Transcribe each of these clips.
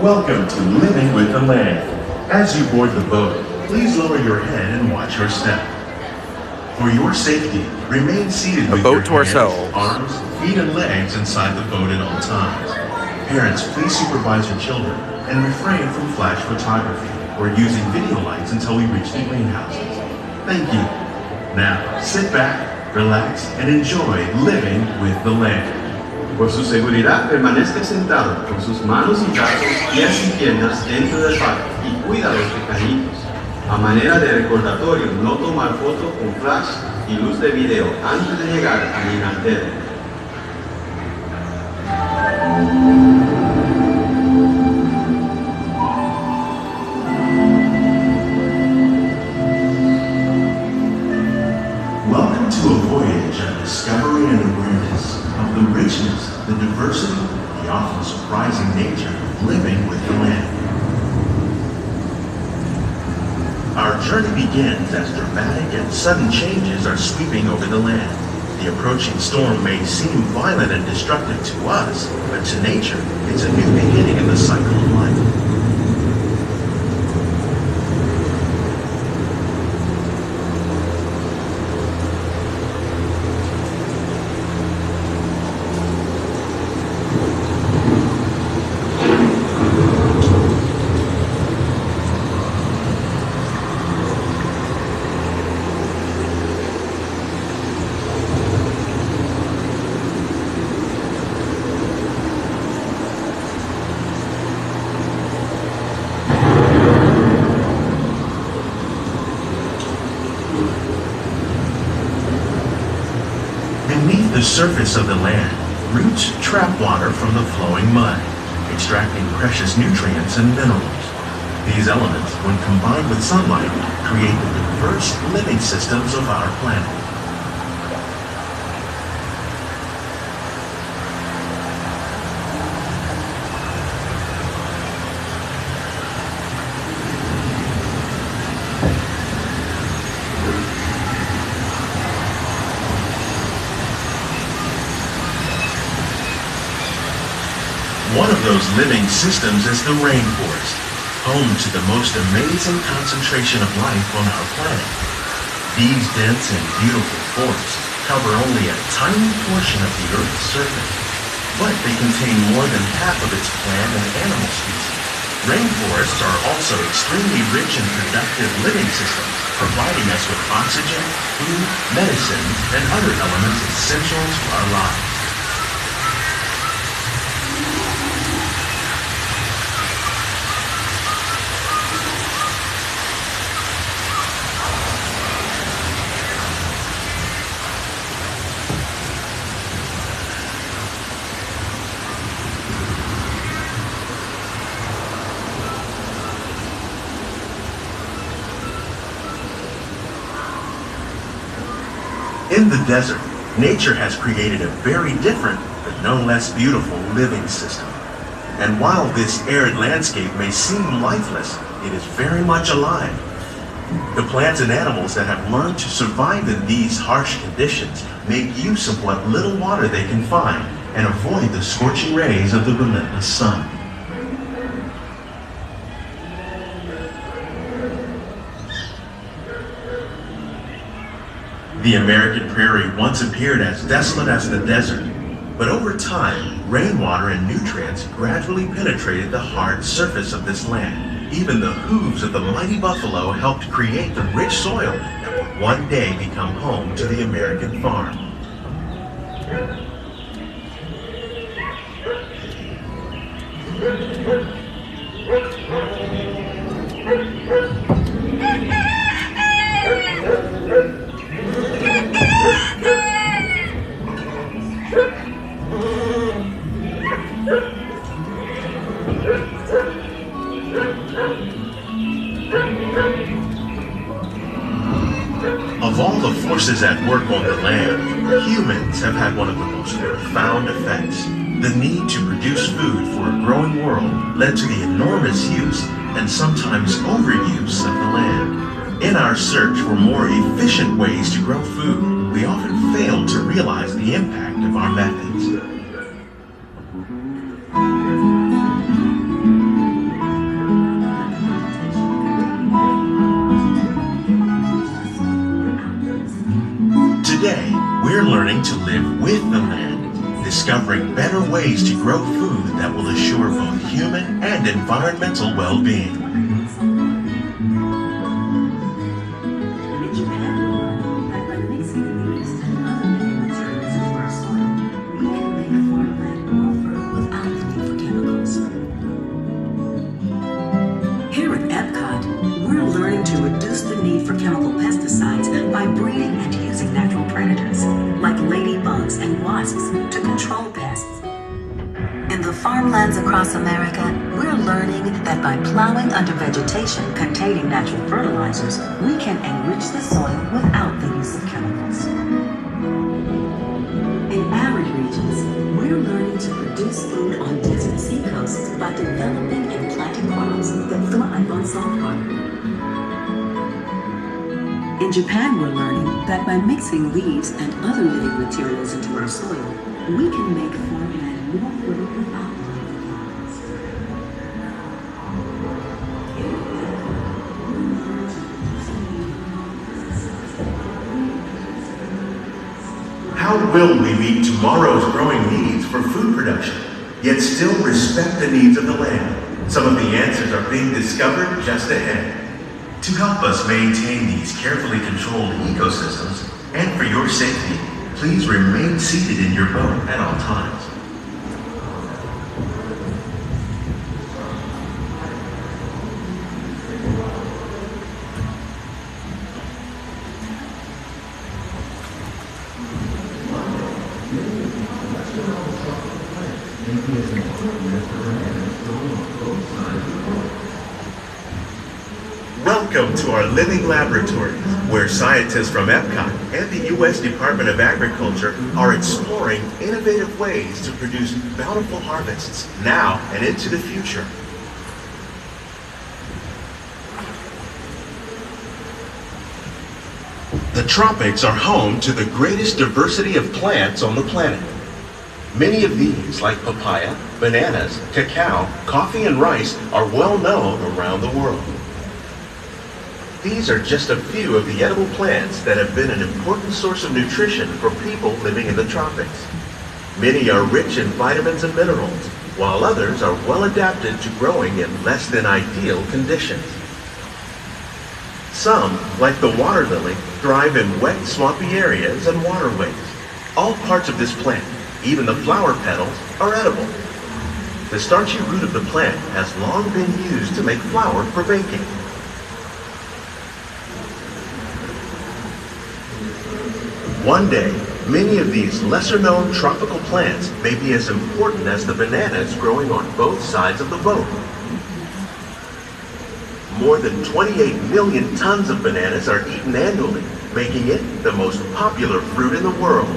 Welcome to Living with the Land. As you board the boat, please lower your head and watch your step. For your safety, remain seated with your hands, arms, feet, and legs inside the boat at all times. Parents, please supervise your children and refrain from flash photography or using video lights until we reach the greenhouses. Thank you. Now, sit back, relax, and enjoy living with the land. Por su seguridad, permanezca sentado con sus manos y brazos, pies y piernas dentro del barco y cuida a los pequeñitos. A manera de recordatorio, no tomar foto con flash y luz de video antes de llegar al inantero. Welcome to a voyage of discovery and awareness of the richness, the diversity, the often surprising nature of living with the land. Our journey begins as dramatic and sudden changes are sweeping over the land. The approaching storm may seem violent and destructive to us, but to nature, it's a new beginning in the cycle of life. Beneath the surface of the land, roots trap water from the flowing mud, extracting precious nutrients and minerals. These elements, when combined with sunlight, create the diverse living systems of our planet. One of those living systems is the rainforest, home to the most amazing concentration of life on our planet. These dense and beautiful forests cover only a tiny portion of the Earth's surface, but they contain more than half of its plant and animal species. Rainforests are also extremely rich and productive living systems, providing us with oxygen, food, medicine, and other elements essential to our lives. In the desert, nature has created a very different, but no less beautiful living system. And while this arid landscape may seem lifeless, it is very much alive. The plants and animals that have learned to survive in these harsh conditions make use of what little water they can find and avoid the scorching rays of the relentless sun. The American prairie once appeared as desolate as the desert, but over time, rainwater and nutrients gradually penetrated the hard surface of this land. Even the hooves of the mighty buffalo helped create the rich soil that would one day become home to the American farm. Of all the forces at work on the land, humans have had one of the most profound effects. The need to produce food for a growing world led to the enormous use and sometimes overuse of the land. In our search for more efficient ways to grow food, we often fail to realize the impact of our methods. We're learning to live with the land, discovering better ways to grow food that will assure both human and environmental well-being. Here at EPCOT, we're learning to reduce the need for chemical pesticides by breeding and using natural predators, like ladybugs and wasps, to control pests. In the farmlands across America, we're learning that by plowing under vegetation containing natural fertilizers, we can enrich the soil without the use of chemicals. In arid regions, we're learning to produce food on desert seacoasts by developing and planting crops that thrive on salt water. In Japan, we're learning that by mixing leaves and other living materials into our soil, we can make farmland more fertile without chemicals. How will we meet tomorrow's growing needs for food production, yet still respect the needs of the land? Some of the answers are being discovered just ahead. To help us maintain these carefully controlled ecosystems, and for your safety, please remain seated in your boat at all times. Welcome to our living laboratory, where scientists from EPCOT and the U.S. Department of Agriculture are exploring innovative ways to produce bountiful harvests now and into the future. The tropics are home to the greatest diversity of plants on the planet. Many of these, like papaya, bananas, cacao, coffee, and rice, are well known around the world. These are just a few of the edible plants that have been an important source of nutrition for people living in the tropics. Many are rich in vitamins and minerals, while others are well adapted to growing in less than ideal conditions. Some, like the water lily, thrive in wet, swampy areas and waterways. All parts of this plant, even the flower petals, are edible. The starchy root of the plant has long been used to make flour for baking. One day, many of these lesser-known tropical plants may be as important as the bananas growing on both sides of the boat. More than 28 million tons of bananas are eaten annually, making it the most popular fruit in the world.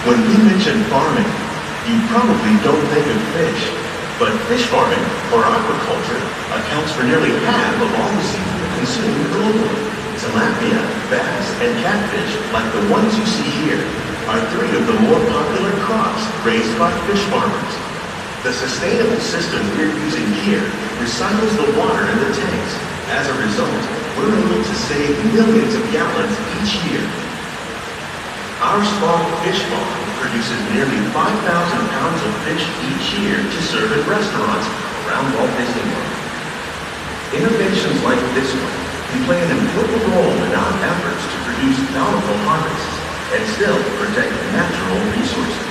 When we mention farming, you probably don't think of fish, but fish farming, or aquaculture, accounts for nearly half of all the seafood consumed globally. Tilapia, bass, and catfish, like the ones you see here, are three of the more popular crops raised by fish farmers. The sustainable system we're using here recycles the water in the tanks. As a result, we're able to save millions of gallons each year. Our small fish farm produces nearly 5,000 pounds of fish each year to serve in restaurants around Walt Disney World. Innovations like this one can play an important role in our efforts to produce bountiful harvests and still protect natural resources.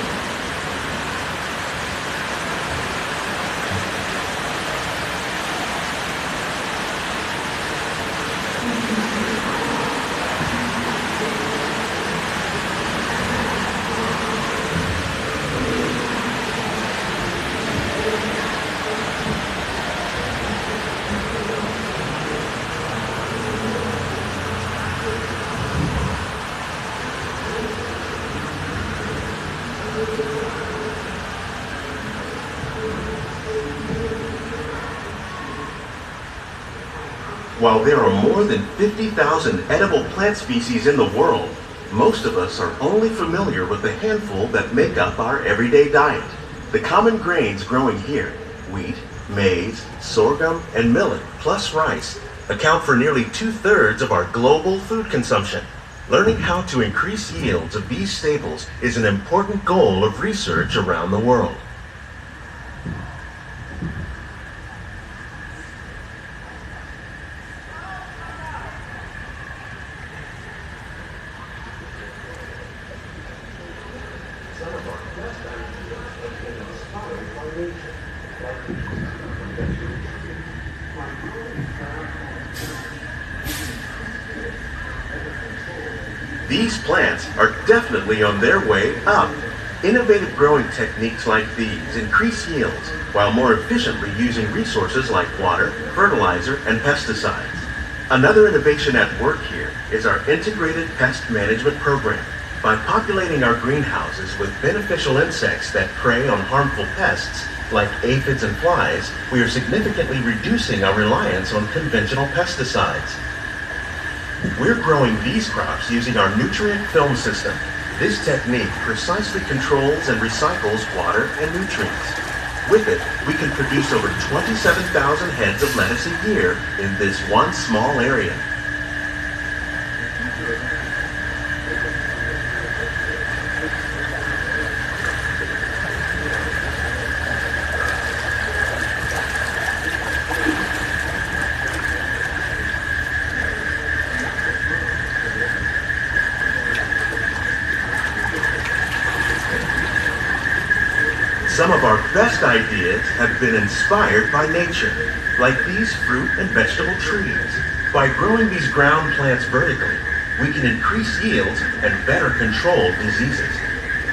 While there are more than 50,000 edible plant species in the world, most of us are only familiar with the handful that make up our everyday diet. The common grains growing here, wheat, maize, sorghum, and millet, plus rice, account for nearly 2/3 of our global food consumption. Learning how to increase yields of these staples is an important goal of research around the world. These plants are definitely on their way up. Innovative growing techniques like these increase yields while more efficiently using resources like water, fertilizer, and pesticides. Another innovation at work here is our integrated pest management program. By populating our greenhouses with beneficial insects that prey on harmful pests, like aphids and flies, we are significantly reducing our reliance on conventional pesticides. We're growing these crops using our nutrient film system. This technique precisely controls and recycles water and nutrients. With it, we can produce over 27,000 heads of lettuce a year in this one small area. Some of our best ideas have been inspired by nature, like these fruit and vegetable trees. By growing these ground plants vertically, we can increase yields and better control diseases.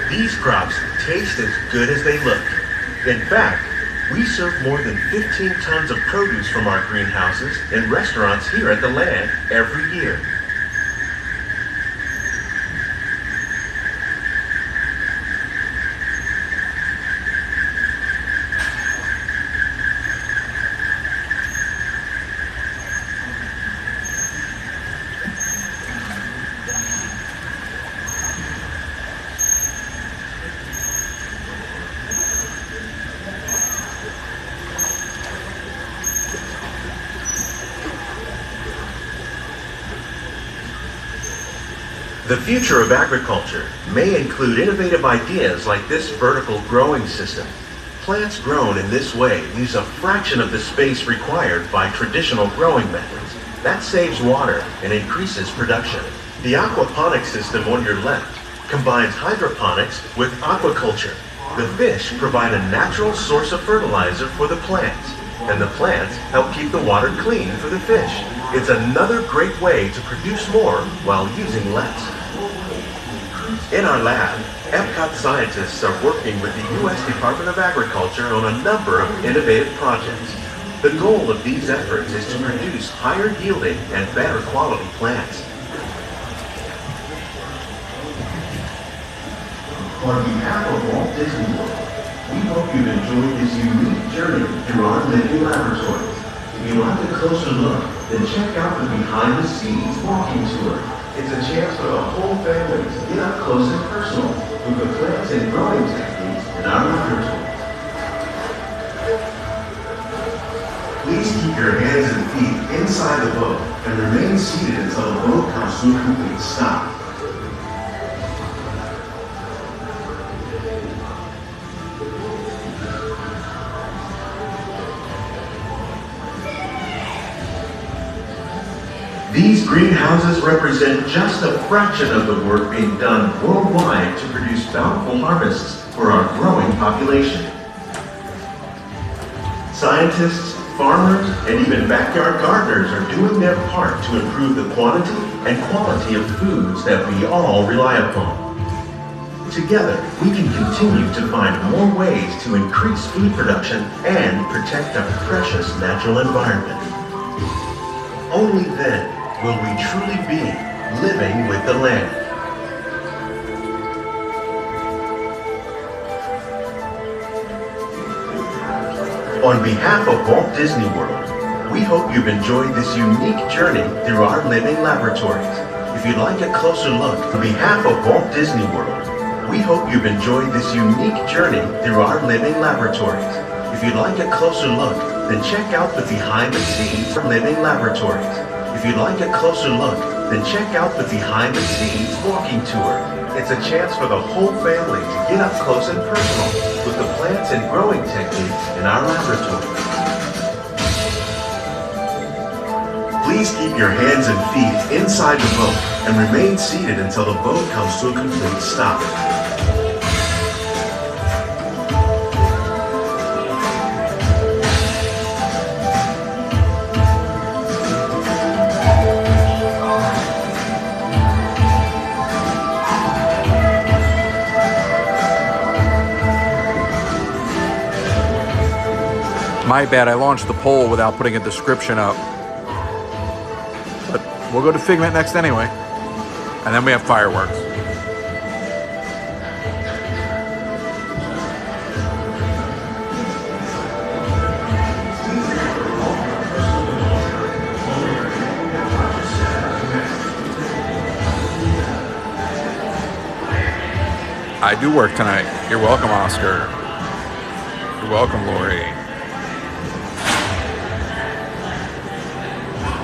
These crops taste as good as they look. In fact, we serve more than 15 tons of produce from our greenhouses in restaurants here at the land every year. The future of agriculture may include innovative ideas like this vertical growing system. Plants grown in this way use a fraction of the space required by traditional growing methods. That saves water and increases production. The aquaponics system on your left combines hydroponics with aquaculture. The fish provide a natural source of fertilizer for the plants, and the plants help keep the water clean for the fish. It's another great way to produce more while using less. In our lab, EPCOT scientists are working with the U.S. Department of Agriculture on a number of innovative projects. The goal of these efforts is to produce higher yielding and better quality plants. On behalf of Walt Disney World, we hope you've enjoyed this unique journey through our living laboratories. If you'd like a closer look, then check out the behind-the-scenes walking tour. It's a chance for the whole family to get up close and personal with the plants and growing techniques in our laboratories. Please keep your hands and feet inside the boat and remain seated until the boat comes to a complete stop. These greenhouses represent just a fraction of the work being done worldwide to produce bountiful harvests for our growing population. Scientists, farmers, and even backyard gardeners are doing their part to improve the quantity and quality of foods that we all rely upon. Together, we can continue to find more ways to increase food production and protect our precious natural environment. Only then will we truly be living with the land. On behalf of Walt Disney World, We hope you've enjoyed this unique journey through our living laboratories. If you'd like a closer look, on behalf of Walt Disney World, we hope you've enjoyed this unique journey through our living laboratories. If you'd like a closer look, then check out the behind the scenes of living laboratories. If you'd like a closer look, then check out the behind the scenes walking tour. It's a chance for the whole family to get up close and personal with the plants and growing techniques in our laboratory. Please keep your hands and feet inside the boat and remain seated until the boat comes to a complete stop. My bad, I launched the poll without putting a description up. But we'll go to Figment next anyway. And then we have fireworks. I do work tonight. You're welcome, Oscar. You're welcome, Lori.